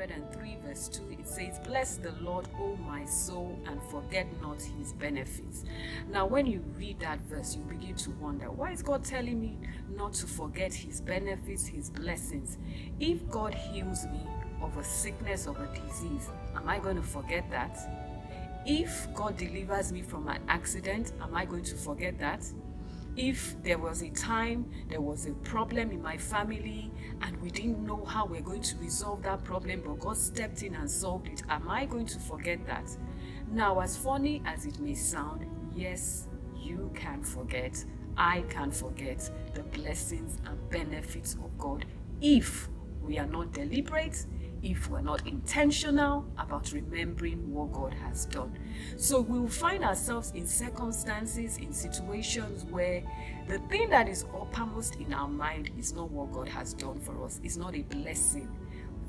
103 verse 2, it says, "Bless the Lord, O my soul, and forget not his benefits." Now, when you read that verse, you begin to wonder, why is God telling me not to forget his benefits, his blessings? If God heals me of a sickness, of a disease, am I going to forget that? If God delivers me from an accident, am I going to forget that? If there was a time, there was a problem in my family and we didn't know how we're going to resolve that problem, but God stepped in and solved it, am I going to forget that? Now, as funny as it may sound, yes, you can forget. I can forget the blessings and benefits of God if we are not deliberate, if we're not intentional about remembering what God has done. So we'll find ourselves in circumstances, in situations where the thing that is uppermost in our mind is not what God has done for us, it's not a blessing.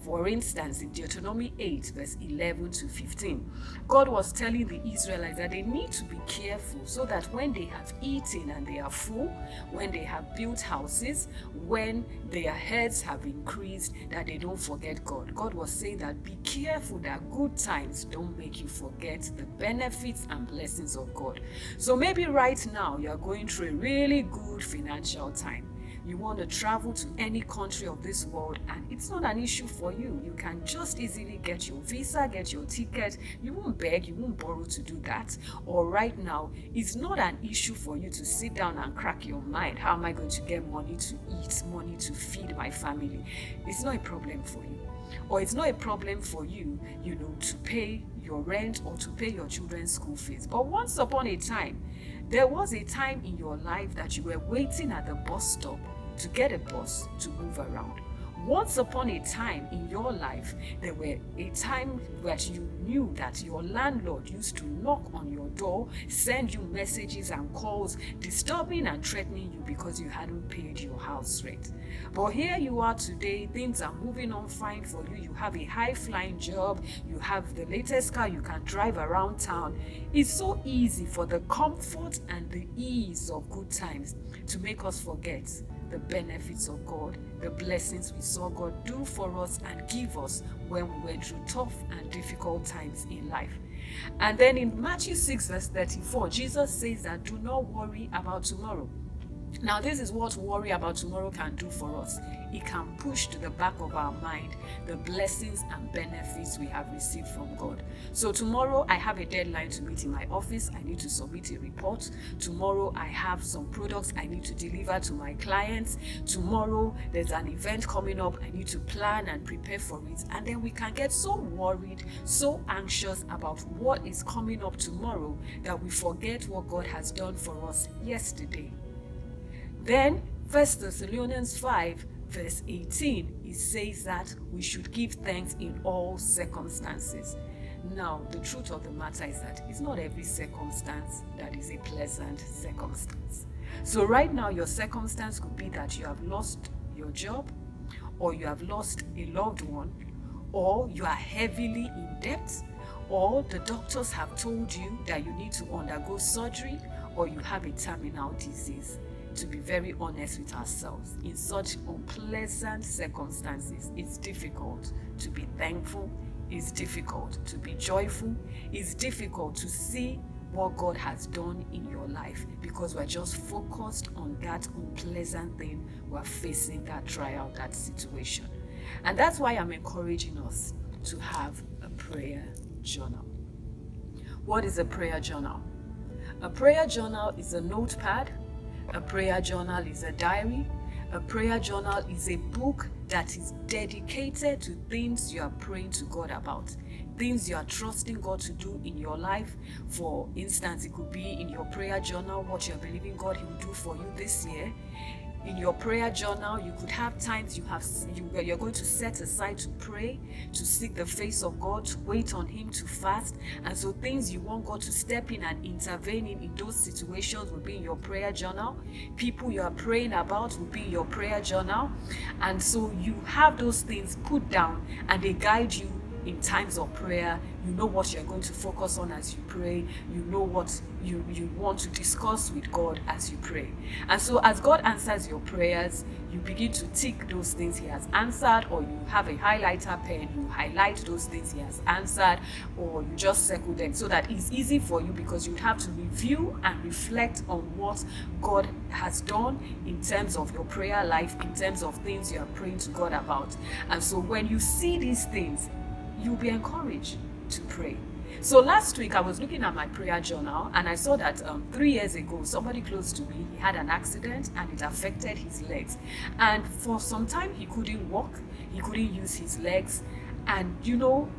For instance, in Deuteronomy 8, verse 11 to 15, God was telling the Israelites that they need to be careful so that when they have eaten and they are full, when they have built houses, when their heads have increased, that they don't forget God. God was saying that be careful that good times don't make you forget the benefits and blessings of God. So maybe right now you are going through a really good financial time. You want to travel to any country of this world and it's not an issue for you. You can just easily get your visa, get your ticket. You won't beg, you won't borrow to do that. Or right now, it's not an issue for you to sit down and crack your mind. How am I going to get money to eat, money to feed my family? It's not a problem for you. Or it's not a problem for you, to pay your rent or to pay your children's school fees. But once upon a time, there was a time in your life that you were waiting at the bus stop to get a bus to move around. Once upon a time in your life, there were a time that you knew that your landlord used to knock on your door, send you messages and calls, disturbing and threatening you because you hadn't paid your house rent. But here you are today, things are moving on fine for you. You have a high-flying job, you have the latest car, you can drive around town. It's so easy for the comfort and the ease of good times to make us forget the benefits of God, the blessings we saw God do for us and give us when we went through tough and difficult times in life. And then in Matthew 6 verse 34, Jesus says that do not worry about tomorrow. Now, this is what worry about tomorrow can do for us. It can push to the back of our mind the blessings and benefits we have received from God. So tomorrow I have a deadline to meet in my office. I need to submit a report. Tomorrow I have some products I need to deliver to my clients. Tomorrow there's an event coming up. I need to plan and prepare for it. And then we can get so worried, so anxious about what is coming up tomorrow that we forget what God has done for us yesterday. Then 1 Thessalonians 5 verse 18, it says that we should give thanks in all circumstances. Now, the truth of the matter is that it's not every circumstance that is a pleasant circumstance. So right now, your circumstance could be that you have lost your job, or you have lost a loved one, or you are heavily in debt, or the doctors have told you that you need to undergo surgery, or you have a terminal disease. To be very honest with ourselves, in such unpleasant circumstances, it's difficult to be thankful, it's difficult to be joyful, it's difficult to see what God has done in your life because we're just focused on that unpleasant thing we're facing, that trial, that situation. And that's why I'm encouraging us to have a prayer journal. What is a prayer journal? A prayer journal is a notepad. A prayer journal is a diary. A prayer journal is a book that is dedicated to things you are praying to God about, things you are trusting God to do in your life. For instance, it could be in your prayer journal what you're believing God He will do for you this year. In your prayer journal, you could have times you're going to set aside to pray, to seek the face of God, to wait on Him, to fast. And so things you want God to step in and intervene in those situations will be in your prayer journal. People you are praying about will be in your prayer journal. And so you have those things put down and they guide you in times of prayer. You know what you're going to focus on as you pray. You know what you want to discuss with God as you pray. And so as God answers your prayers, you begin to tick those things he has answered, or you have a highlighter pen, you highlight those things he has answered, or you just circle them so that it's easy for you, because you'd have to review and reflect on what God has done in terms of your prayer life, in terms of things you are praying to God about. And so when you see these things, you'll be encouraged to pray. So last week I was looking at my prayer journal, and I saw that 3 years ago, somebody close to me, he had an accident and it affected his legs. And for some time he couldn't walk, he couldn't use his legs. And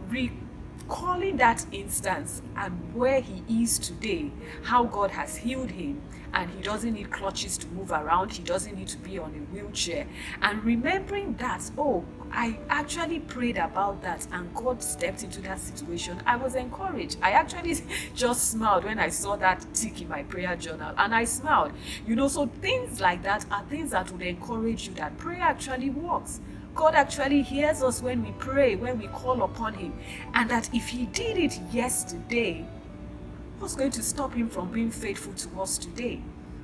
recalling that instance and where he is today, how God has healed him, and he doesn't need crutches to move around, he doesn't need to be on a wheelchair. And remembering that, I actually prayed about that and God stepped into that situation, I was encouraged. I actually just smiled when I saw that tick in my prayer journal, and I smiled. So things like that are things that would encourage you that prayer actually works. God actually hears us when we pray, when we call upon him, and that if he did it yesterday, what's going to stop him from being faithful to us today?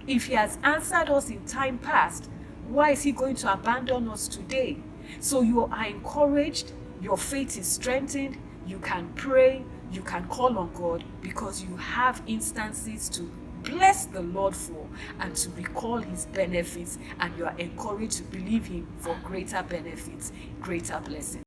If he has answered us in time past, why is he going to abandon us today? So you are encouraged, your faith is strengthened, you can pray, you can call on God, because you have instances to bless the Lord for and to recall his benefits, and you are encouraged to believe him for greater benefits, greater blessings.